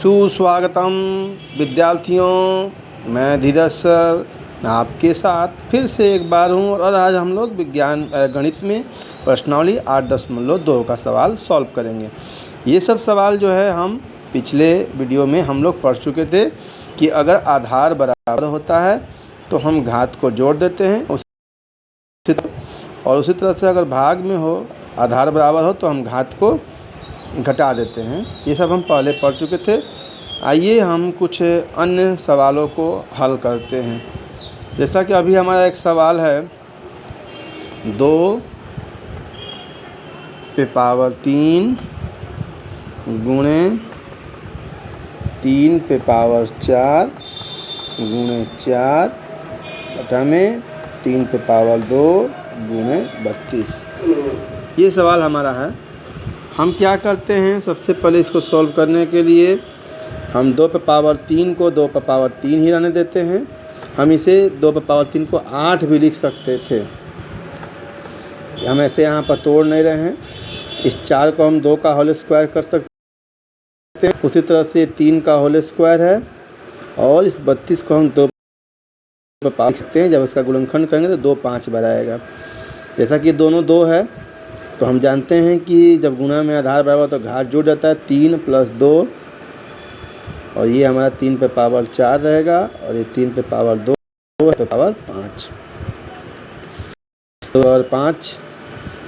सुस्वागतम विद्यार्थियों, मैं धीरज सर आपके साथ फिर से एक बार हूँ और आज हम लोग गणित में प्रश्नावली 8.2 का सवाल सॉल्व करेंगे। ये सब सवाल जो है हम पिछले वीडियो में हम लोग पढ़ चुके थे कि अगर आधार बराबर होता है तो हम घात को जोड़ देते हैं और उसी तरह से अगर भाग में हो आधार बराबर हो तो हम घात को घटा देते हैं। ये सब हम पहले पढ़ चुके थे। आइए हम कुछ अन्य सवालों को हल करते हैं। जैसा कि अभी हमारा एक सवाल है 2 पे पावर 3 गुणे 3 पे पावर 4 गुणे 4 बटा में 3 पे पावर 2 गुणे 32। ये सवाल हमारा है। हम क्या करते हैं, सबसे पहले इसको सॉल्व करने के लिए हम 2 पे पावर 3 को 2 पे पावर 3 ही रहने देते हैं। हम इसे 2 पे पावर 3 को 8 भी लिख सकते थे। हम ऐसे यहाँ पर तोड़ नहीं रहे हैं। इस 4 को हम 2 का होल स्क्वायर कर सकते हैं। उसी तरह से 3 का होल स्क्वायर है और इस 32 को हम 2 पे पावर लिख सकते हैं। जब इसका गुणनखंड करेंगे तो 2 5 बार आएगा। जैसा कि दोनों 2 है तो हम जानते हैं कि जब गुणा में आधार बराबर तो घात जुड़ जाता है। 3 + 2 और ये हमारा 3 पे पावर 4 रहेगा और ये 3 पे पावर 2 पे पावर 5 और 5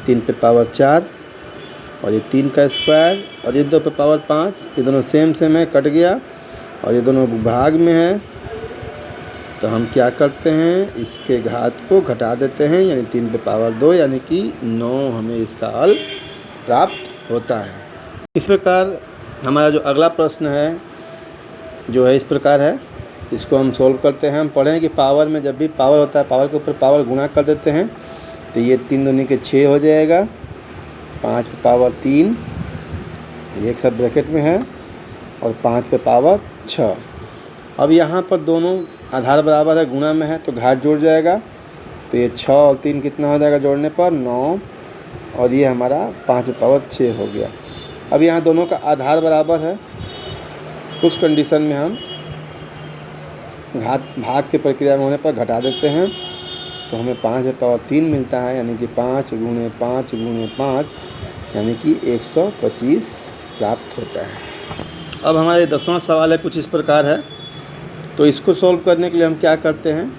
3 पे पावर 4 और ये 3 का स्क्वायर और ये 2 पे पावर 5। ये दोनों सेम है, कट गया और ये दोनों भाग में है तो हम क्या करते हैं, इसके घात को घटा देते हैं, यानी 3 पे पावर 2 यानी कि 9 हमें इसका हल प्राप्त होता है। इस प्रकार हमारा जो अगला प्रश्न है जो है इस प्रकार है। इसको हम सोल्व करते हैं। हम पढ़ें कि पावर में जब भी पावर होता है पावर के ऊपर पावर गुणा कर देते हैं तो ये 3 दूनी के 6 हो जाएगा। 5 पे पावर 3 एक साथ ब्रैकेट में है और 5 पे पावर 6। अब यहाँ पर दोनों आधार बराबर है, गुणा में है तो घात जुड़ जाएगा तो ये 6 और 3 कितना हो जाएगा जोड़ने पर 9 और ये हमारा 5 पे पावर 6 हो गया। अब यहाँ दोनों का आधार बराबर है, उस कंडीशन में हम घात भाग की प्रक्रिया में होने पर घटा देते हैं तो हमें 5 पे पावर 3 मिलता है, यानी कि 5 गुणे 5 गुणे 5 यानी कि 125 प्राप्त होता है। अब हमारे 10वां सवाल है कुछ इस प्रकार है। तो इसको सॉल्व करने के लिए हम क्या करते हैं,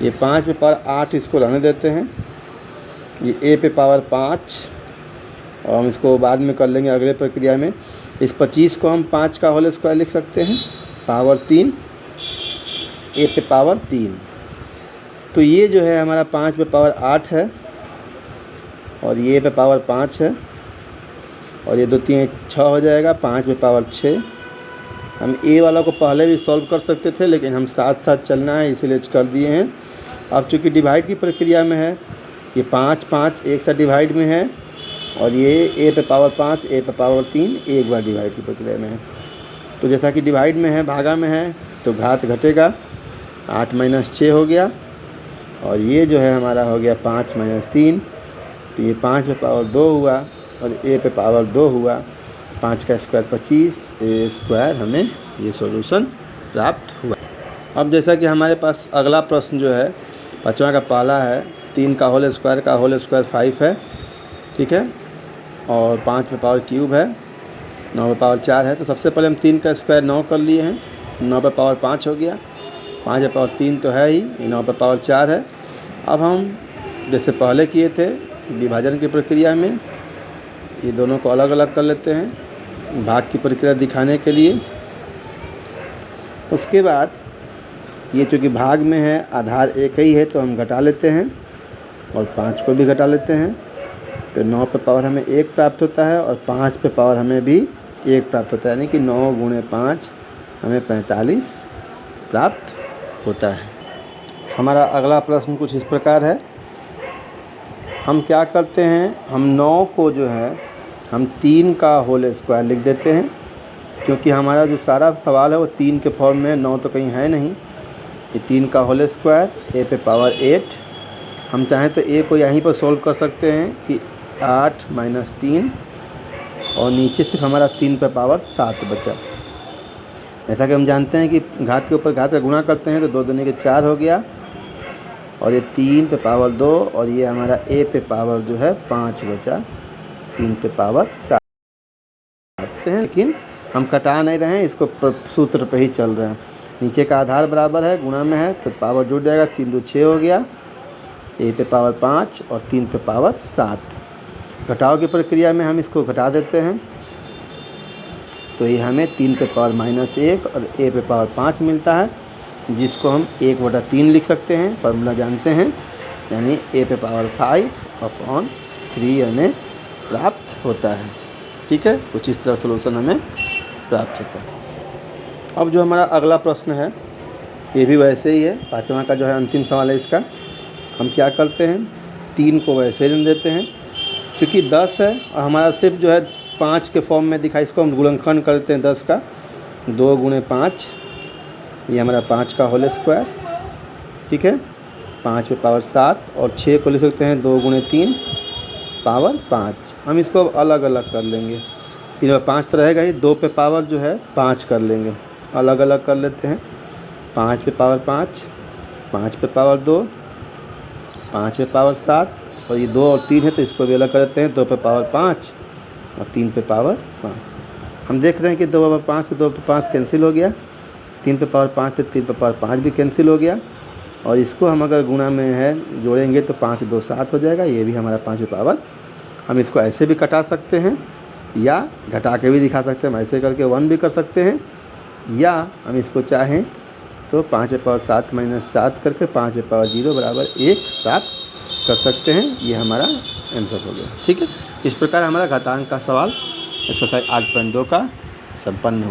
ये 5 पे पावर 8 इसको रहने देते हैं, ये a पे पावर 5 और हम इसको बाद में कर लेंगे अगले प्रक्रिया में। इस 25 को हम 5 का होल स्क्वायर लिख सकते हैं, पावर 3 a पे पावर 3। तो ये जो है हमारा 5 पे पावर 8 है और ये पे पावर 5 है और ये 2 3 6 हो जाएगा। 5 पे पावर 6। हम ए वाला को पहले भी सॉल्व कर सकते थे लेकिन हम साथ साथ चलना है इसलिए कर दिए हैं। अब चूँकि डिवाइड की प्रक्रिया में है, ये 5 5 एक साथ डिवाइड में है और ये ए पे पावर 5 ए पे पावर 3 एक बार डिवाइड की प्रक्रिया में है। तो जैसा कि डिवाइड में है भागा में है तो घात घटेगा, 8 - 6 हो गया और ये जो है हमारा हो गया 5 - 3 तो ये 5 पे पावर 2 हुआ और ए पे पावर 2 हुआ। 5 का स्क्वायर 25 ए स्क्वायर हमें ये सॉल्यूशन प्राप्त हुआ। अब जैसा कि हमारे पास अगला प्रश्न जो है 5वां का पहला है, 3 का होल स्क्वायर 5 है, ठीक है, और 5 पे पावर क्यूब है, 9 पे पावर 4 है। तो सबसे पहले हम 3 का स्क्वायर 9 कर लिए हैं, 9 पे पावर 5 हो गया, 5 पे पावर 3 तो है ही, 9 पे पावर 4 है। अब हम जैसे पहले किए थे विभाजन की प्रक्रिया में ये दोनों को अलग अलग कर लेते हैं भाग की प्रक्रिया दिखाने के लिए। उसके बाद ये चूँकि भाग में है आधार एक ही है तो हम घटा लेते हैं और 5 को भी घटा लेते हैं तो 9 पे पावर हमें 1 प्राप्त होता है और 5 पे पावर हमें भी 1 प्राप्त होता है, यानी कि 9 गुणे 5 हमें 45 प्राप्त होता है। हमारा अगला प्रश्न कुछ इस प्रकार है। हम क्या करते हैं, हम 9 को जो है हम 3 का होल स्क्वायर लिख देते हैं क्योंकि हमारा जो सारा सवाल है वो 3 के फॉर्म में, 9 तो कहीं है नहीं। ये 3 का होल स्क्वायर ए पे पावर 8। हम चाहें तो ए को यहीं पर सॉल्व कर सकते हैं कि 8 - 3 और नीचे सिर्फ हमारा 3 पे पावर 7 बचा। जैसा कि हम जानते हैं कि घात के ऊपर घात का गुणा करते हैं तो 2 दूनी के 4 हो गया, और ये 3 पे पावर 2, और ये हमारा a पे पावर जो है 5 बचा 3 पे पावर 7 हैं। लेकिन हम कटा नहीं रहे हैं, इसको सूत्र पे ही चल रहे हैं। नीचे का आधार बराबर है, गुणा में है तो पावर जुड़ जाएगा, 3 2 6 हो गया, a पे पावर 5 और 3 पे पावर 7। घटाव की प्रक्रिया में हम इसको घटा देते हैं तो ये हमें 3 पे पावर -1 और a पे पावर 5 मिलता है, जिसको हम 1/3 लिख सकते हैं, फार्मूला जानते हैं, यानी a पे पावर 5/3 हमें प्राप्त होता है। ठीक है, कुछ इस तरह सलूशन हमें प्राप्त होता है। अब जो हमारा अगला प्रश्न है ये भी वैसे ही है, 5वां का जो है अंतिम सवाल है इसका। हम क्या करते हैं, 3 को वैसे ही देते हैं, क्योंकि 10 है और हमारा सिर्फ जो है 5 के फॉर्म में दिखा, इसको हम गुणनखंड करते हैं 10 का, 2 × 5, ये हमारा 5 का होल स्क्वायर। ठीक है, 5 पे पावर 7 और 6 को लिख सकते हैं 2 × 3 पावर 5। हम इसको अलग अलग कर लेंगे, 3 पे 5 तो रहेगा ही, 2 पे पावर जो है 5 कर लेंगे, अलग अलग कर लेते हैं। 5 पे पावर 5, 5 पे पावर 2, 5 पे पावर 7, और ये 2 और 3 है तो इसको भी अलग कर देते हैं, 2 पे पावर 5 और 3 पे पावर 5। हम देख रहे हैं कि 2 पे 5 से 2 पे 5 कैंसिल हो गया, 3 पे पावर 5 से 3 पे पावर 5 भी कैंसिल हो गया, और इसको हम अगर गुणा में है जोड़ेंगे तो 5 2 7 हो जाएगा, ये भी हमारा 5 पे पावर। हम इसको ऐसे भी कटा सकते हैं या घटा के भी दिखा सकते हैं, हम ऐसे करके 1 भी कर सकते हैं, या हम इसको चाहें तो 5 पे पावर 7 - 7 करके 5 पे पावर 0 बराबर 1 प्राप्त कर सकते हैं। ये हमारा आंसर हो गया। ठीक है, इस प्रकार हमारा घातांक का सवाल एक्सरसाइज 8.2 का संपन्न हुआ।